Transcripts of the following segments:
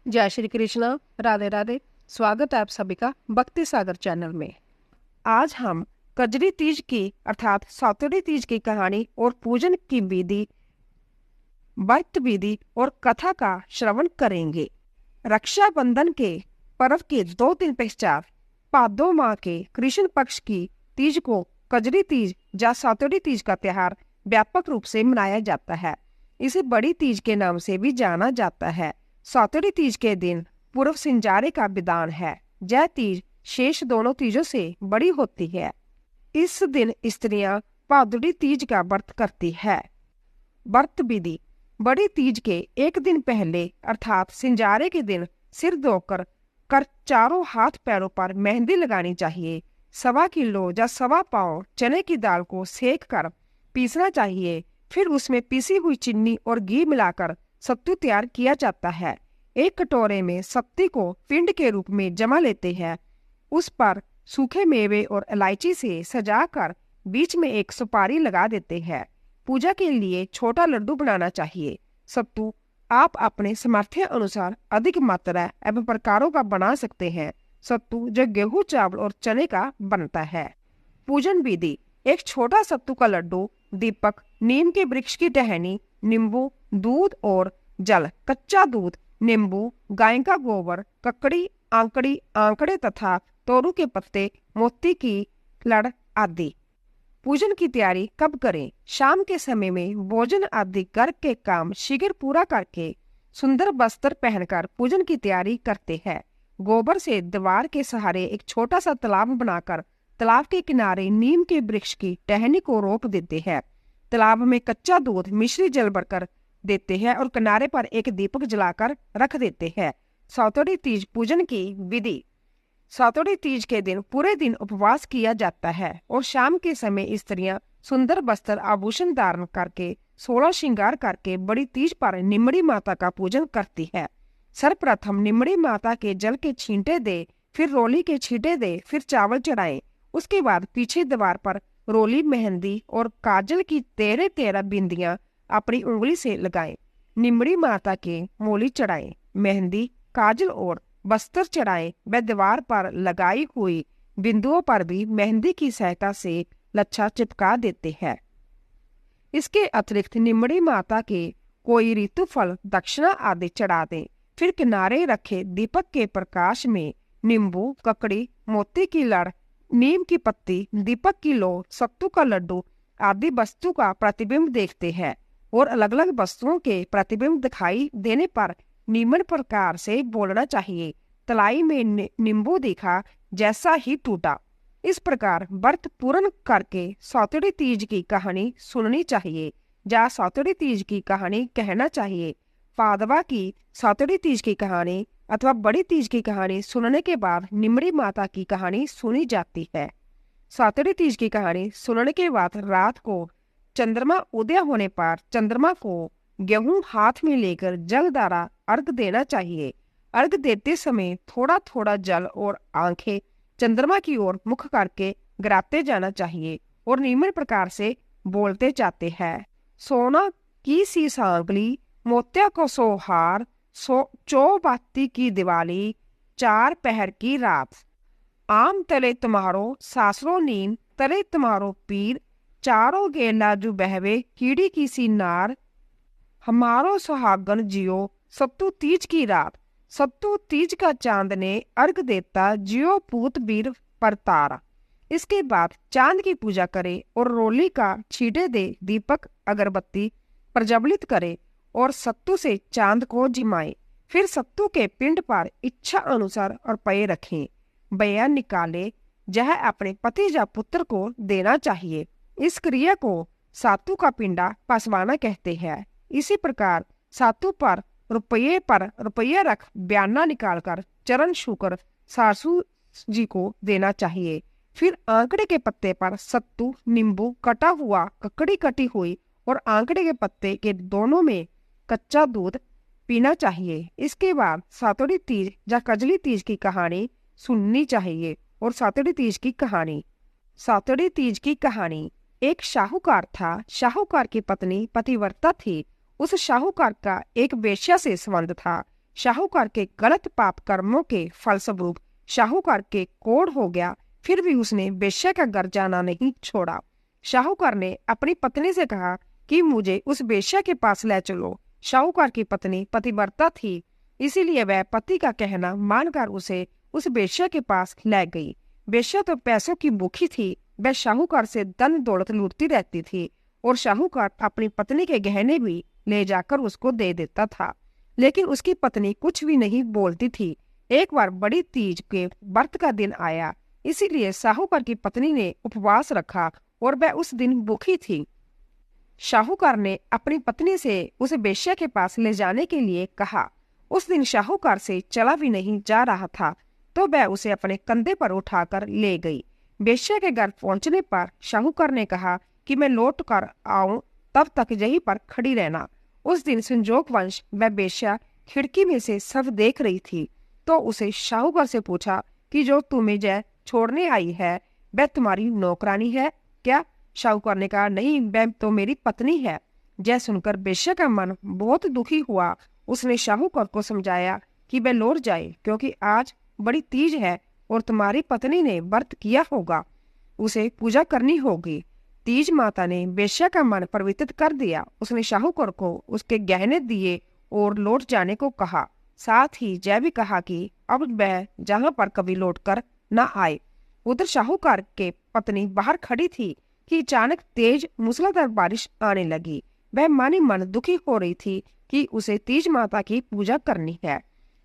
जय श्री कृष्णा, राधे राधे। स्वागत है आप सभी का भक्ति सागर चैनल में। आज हम कजरी तीज की अर्थात सातोड़ी तीज की कहानी और पूजन की विधि, व्रत विधि और कथा का श्रवण करेंगे। रक्षाबंधन के पर्व के 2 दिन पश्चात भादो माह के कृष्ण पक्ष की तीज को कजरी तीज या सातोड़ी तीज का त्योहार व्यापक रूप से मनाया जाता है। इसे बड़ी तीज के नाम से भी जाना जाता है। सातोड़ी तीज के दिन पूर्व सिंजारे का विधान है। यह तीज शेष दोनों तीजों से बड़ी होती है। इस दिन स्त्रियां भादुड़ी तीज का व्रत करती है। व्रत विधि: बड़ी तीज के एक दिन पहले अर्थात सिंजारे के दिन सिर धोकर चारों हाथ पैरों पर मेहंदी लगानी चाहिए। 1.25 किलो या 1.25 पाव चने की दाल को सेक कर पीसना चाहिए। फिर उसमें पीसी हुई चीनी और घी मिलाकर सत्तू तैयार किया जाता है। एक कटोरे में सत्ती को पिंड के रूप में जमा लेते हैं। उस पर सूखे मेवे और इलायची से सजाकर बीच में एक सुपारी लगा देते हैं। पूजा के लिए छोटा लड्डू बनाना चाहिए। सत्तू आप अपने सामर्थ्य अनुसार अधिक मात्रा एवं प्रकारों का बना सकते हैं। सत्तू जो गेहूं, चावल और चने का बनता है। पूजन विधि: एक छोटा सत्तू का लड्डू, दीपक, नीम के वृक्ष की टहनी, नींबू, दूध और जल, कच्चा दूध, नींबू, गाय का गोबर, ककड़ी, आंकड़ी, आंकड़े तथा तोरू के पत्ते, मोती की लड़ आदि। पूजन की तैयारी कब करें? शाम के समय में भोजन आदि घर के काम शीघ्र पूरा करके सुंदर वस्त्र पहनकर पूजन की तैयारी करते हैं। गोबर से दीवार के सहारे एक छोटा सा तालाब बनाकर तालाब के किनारे नीम के वृक्ष की टहनी को रोप देते हैं। तालाब में कच्चा दूध मिश्री जल भरकर देते हैं और किनारे पर एक दीपक जलाकर रख देते हैं। सातोड़ी तीज पूजन की विधि: सातोड़ी तीज के दिन पूरे दिन उपवास किया जाता है और शाम के समय स्त्रियां सुंदर वस्त्र आभूषण धारण करके 16 श्रृंगार करके बड़ी तीज पर निमड़ी माता का पूजन करती है। सर्वप्रथम निमड़ी माता के जल के छींटे दे, फिर रोली के छींटे दे, फिर चावल चढ़ाएं। उसके बाद पीछे दीवार पर रोली, मेहंदी और काजल की 13 बिंदियां अपनी उंगली से लगाएं। निमड़ी माता के मोली चढ़ाएं, मेहंदी, काजल और बस्तर चढ़ाएं व दीवार पर लगाई हुई बिंदुओं पर भी मेहंदी की सहायता से लच्छा चिपका देते हैं। इसके अतिरिक्त निमड़ी माता के कोई ऋतु फल, दक्षिणा आदि चढ़ा दें। फिर किनारे रखे दीपक के प्रकाश में नींबू, ककड़ी, मोती की लड़, नीम की पत्ती, दीपक की लौ, सत्तू का लड्डू आदि वस्तु का प्रतिबिंब देखते हैं और अलग अलग वस्तुओं के प्रतिबिंब दिखाई देने पर निम्न प्रकार से बोलना चाहिए: तलाई में नींबू दिखा, जैसा ही टूटा। इस प्रकार व्रत पूर्ण करके सातोड़ी तीज की कहानी सुननी चाहिए या सातोड़ी तीज की कहानी कहना चाहिए। पादवा की सातोड़ी तीज की कहानी अथवा बड़ी तीज की कहानी सुनने के बाद निमड़ी माता की कहानी सुनी जाती है। सातोड़ी तीज की कहानी सुनने के बाद रात को चंद्रमा उदय होने पर चंद्रमा को गेहूं हाथ में लेकर जल द्वारा अर्घ देना चाहिए। अर्घ देते समय थोड़ा थोड़ा जल और आंखें चंद्रमा की ओर मुख करके गिराते जाना चाहिए और निम्न प्रकार से बोलते जाते हैं: सोना की सी सांगली, मोत्या को सोहार, चौबाती की दिवाली, 4 पहर की रात। आम तले तुम्हारो सासरो नीम, तले तुम्हारो पीर, चारों गेला जो बहवे, कीड़ी की सी नार, हमारो सुहागन जियो, सत्तू तीज की रात। सत्तू तीज का चांद ने अर्घ देता, जियो पूत बीर परतारा। इसके बाद चांद की पूजा करे और रोली का छींटे दे, दीपक अगरबत्ती प्रज्वलित करे और सत्तू से चांद को जिमाए। फिर सत्तू के पिंड पर इच्छा अनुसार रुपये रखें। बया निकाले, यह अपने पति या पुत्र को देना चाहिए। इस क्रिया को सातू का पिंडा पसवाना कहते हैं। इसी प्रकार सातू पर रुपये रख बयाना निकालकर चरण छूकर सासू जी को देना चाहिए। फिर आंकड़े के पत्ते पर सत्तू, नींबू, कटा हुआ, ककड़ी कटी हुई और आंकड़े के पत्ते के दोनों में कच्चा दूध पीना चाहिए। इसके बाद सातोड़ी तीज या कजली तीज की कहानी सुननी चाहिए। और सातोड़ी तीज की कहानी: सातोड़ी तीज की कहानी: एक शाहूकार था। शाहूकार की पत्नी पतिव्रता थी। उस शाहूकार का एक वेश्या से संबंध था। शाहूकार के गलत पाप कर्मों के फलस्वरूप शाहूकार के कोढ़ हो गया, फिर भी उसने बेश्या का घर जाना नहीं छोड़ा। शाहूकार ने अपनी पत्नी से कहा कि मुझे उस बेश्या के पास ले चलो। शाहूकार की पत्नी पतिव्रता थी, इसीलिए वह पति का कहना मानकर उसे उस बेश्या के पास ले गई। बेश्या तो पैसों की भूखी थी, वह शाहूकार से धन दौलत लूटती रहती थी और शाहूकार अपनी पत्नी के गहने भी ले जाकर उसको दे देता था, लेकिन उसकी पत्नी कुछ भी नहीं बोलती थी। एक बार बड़ी तीज के व्रत का दिन आया, इसीलिए शाहूकार की पत्नी ने उपवास रखा और वह उस दिन भूखी थी। शाहूकार ने अपनी पत्नी से उस बेश्या के पास ले जाने के लिए कहा। उस दिन शाहूकार से चला भी नहीं जा रहा था, तो वह उसे अपने कंधे पर उठाकर ले गई। बेश्या के घर पहुंचने पर शाहूकार ने कहा कि मैं लौट कर आऊं, तब तक यहीं पर खड़ी रहना। उस दिन संजोगवश वह बेश्या खिड़की में से सब देख रही थी, तो उसे शाहूकार से पूछा कि जो तुम्हें जय छोड़ने आई है वह तुम्हारी नौकरानी है क्या? शाहूकार ने कहा, नहीं, वह तो मेरी पत्नी है। जय सुनकर बेश्या का मन बहुत दुखी हुआ। उसने शाहूकार को समझाया कि वह लौट जाए, क्योंकि आज बड़ी तीज है और तुम्हारी पत्नी ने व्रत किया होगा, उसे पूजा करनी होगी। तीज माता ने बेश्या का मन परिवर्तित कर दिया। उसने शाहूकार को उसके गहने दिए और लौट जाने को कहा। साथ ही जय भी कहा कि अब वह जहां पर कभी लौट कर न आए। उधर शाहूकार के पत्नी बाहर खड़ी थी कि अचानक तेज मूसलाधार बारिश आने लगी। वह मन ही मन दुखी हो रही थी कि उसे तीज माता की पूजा करनी है।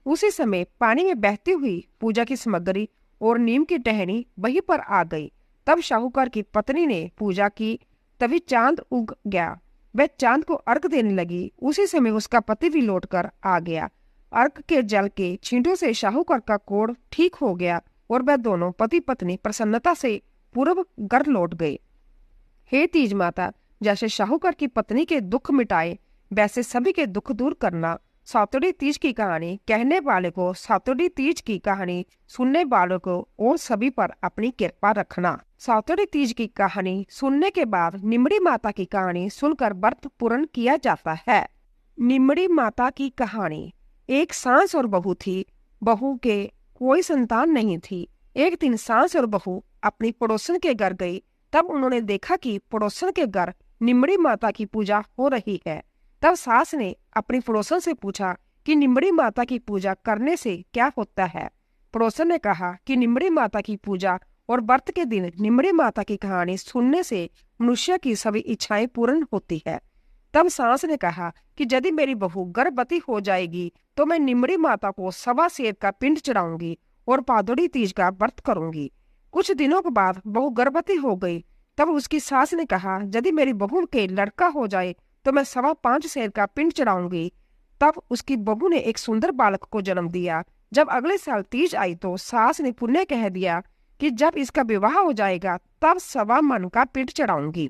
उसी समय पानी में बहती हुई पूजा की सामग्री और नीम की टहनी वहीं पर आ गई। तब शाहूकार की पत्नी ने पूजा की, तभी चांद उग गया। वह चांद को अर्घ देने लगी। उसी समय उसका पति भी लौटकर आ गया। अर्घ के जल के छींटों से शाहूकार का कोढ़ ठीक हो गया और वह दोनों पति पत्नी प्रसन्नता से पूर्व घर लौट गए। हे तीज माता, जैसे शाहूकार की पत्नी के दुख मिटाए, वैसे सभी के दुख दूर करना। सातोड़ी तीज की कहानी कहने वाले को, सातोड़ी तीज की कहानी सुनने वालों को और सभी पर अपनी कृपा रखना। सातोड़ी तीज की कहानी सुनने के बाद निमड़ी माता की कहानी सुनकर व्रत पूर्ण किया जाता है। निमड़ी माता की कहानी। एक सास और बहू थी। बहू के कोई संतान नहीं थी। एक दिन सास और बहू अपनी पड़ोसन के घर गई। तब उन्होंने देखा कि पड़ोसन के घर निमड़ी माता की पूजा हो रही है। तब सास ने अपनी पड़ोसन से पूछा कि निमड़ी माता की पूजा करने से क्या होता है। पड़ोसन ने कहा कि निमड़ी माता की पूजा और व्रत के दिन निमड़ी माता की कहानी सुनने से मनुष्य की सभी इच्छाएं पूर्ण होती है। तब सास ने कहा कि यदि मेरी बहू गर्भवती हो जाएगी तो मैं निमड़ी माता को 1.25 सेर का पिंड चढ़ाऊंगी और पादुड़ी तीज का व्रत करूंगी। कुछ दिनों के बाद बहू गर्भवती हो गई। तब उसकी सास ने कहा, यदि मेरी बहू के लड़का हो जाए तो मैं 5.25 सेर का पिंड चढ़ाऊंगी। तब उसकी बहू ने एक सुंदर बालक को जन्म दिया। जब अगले साल तीज आई तो सास ने पुण्य कह दिया कि जब इसका विवाह हो जाएगा तब 1.25 मन का पिंड चढ़ाऊंगी।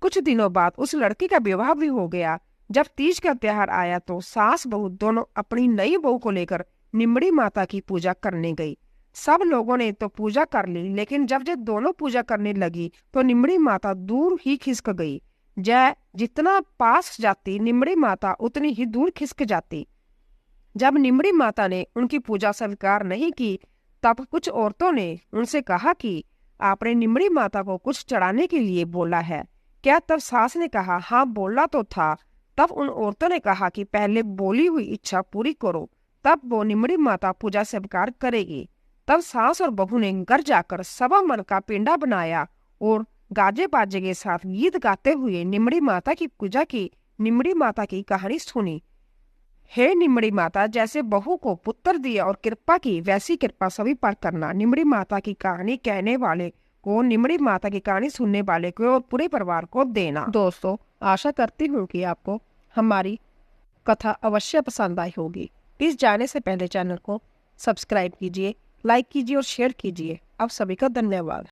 कुछ दिनों बाद उस लड़की का विवाह भी हो गया। जब तीज का त्योहार आया तो सास बहू दोनों अपनी नई बहू को लेकर निमड़ी माता की पूजा करने गई। सब लोगों ने तो पूजा कर ली, लेकिन जब जब दोनों पूजा करने लगी तो निमड़ी माता दूर ही खिसक गई। जय जितना पास जाती निमड़ी माता उतनी ही दूर खिसक जाती। जब निमड़ी माता ने उनकी पूजा स्वीकार नहीं की तब कुछ औरतों ने उनसे कहा कि आपने निमड़ी माता को कुछ चढ़ाने के लिए बोला है क्या? तब सास ने कहा, हाँ बोला तो था। तब उन औरतों ने कहा कि पहले बोली हुई इच्छा पूरी करो, तब वो निमड़ी माता पूजा स्वीकार करेगी। तब सास और बहू ने घर जाकर 1.25 मन का पिंडा बनाया और गाजे बाजे के साथ गीत गाते हुए निमड़ी माता की पूजा की। निमड़ी माता की कहानी सुनी। हे निमड़ी माता, जैसे बहू को पुत्र दिया और कृपा की, वैसी कृपा सभी पर करना। निमड़ी माता की कहानी कहने वाले को, निमड़ी माता की कहानी सुनने वाले को और पूरे परिवार को देना। दोस्तों, आशा करती हूँ कि आपको हमारी कथा अवश्य पसंद आई होगी। प्लीज जाने से पहले चैनल को सब्सक्राइब कीजिए, लाइक कीजिए और शेयर कीजिए। आप सभी का धन्यवाद।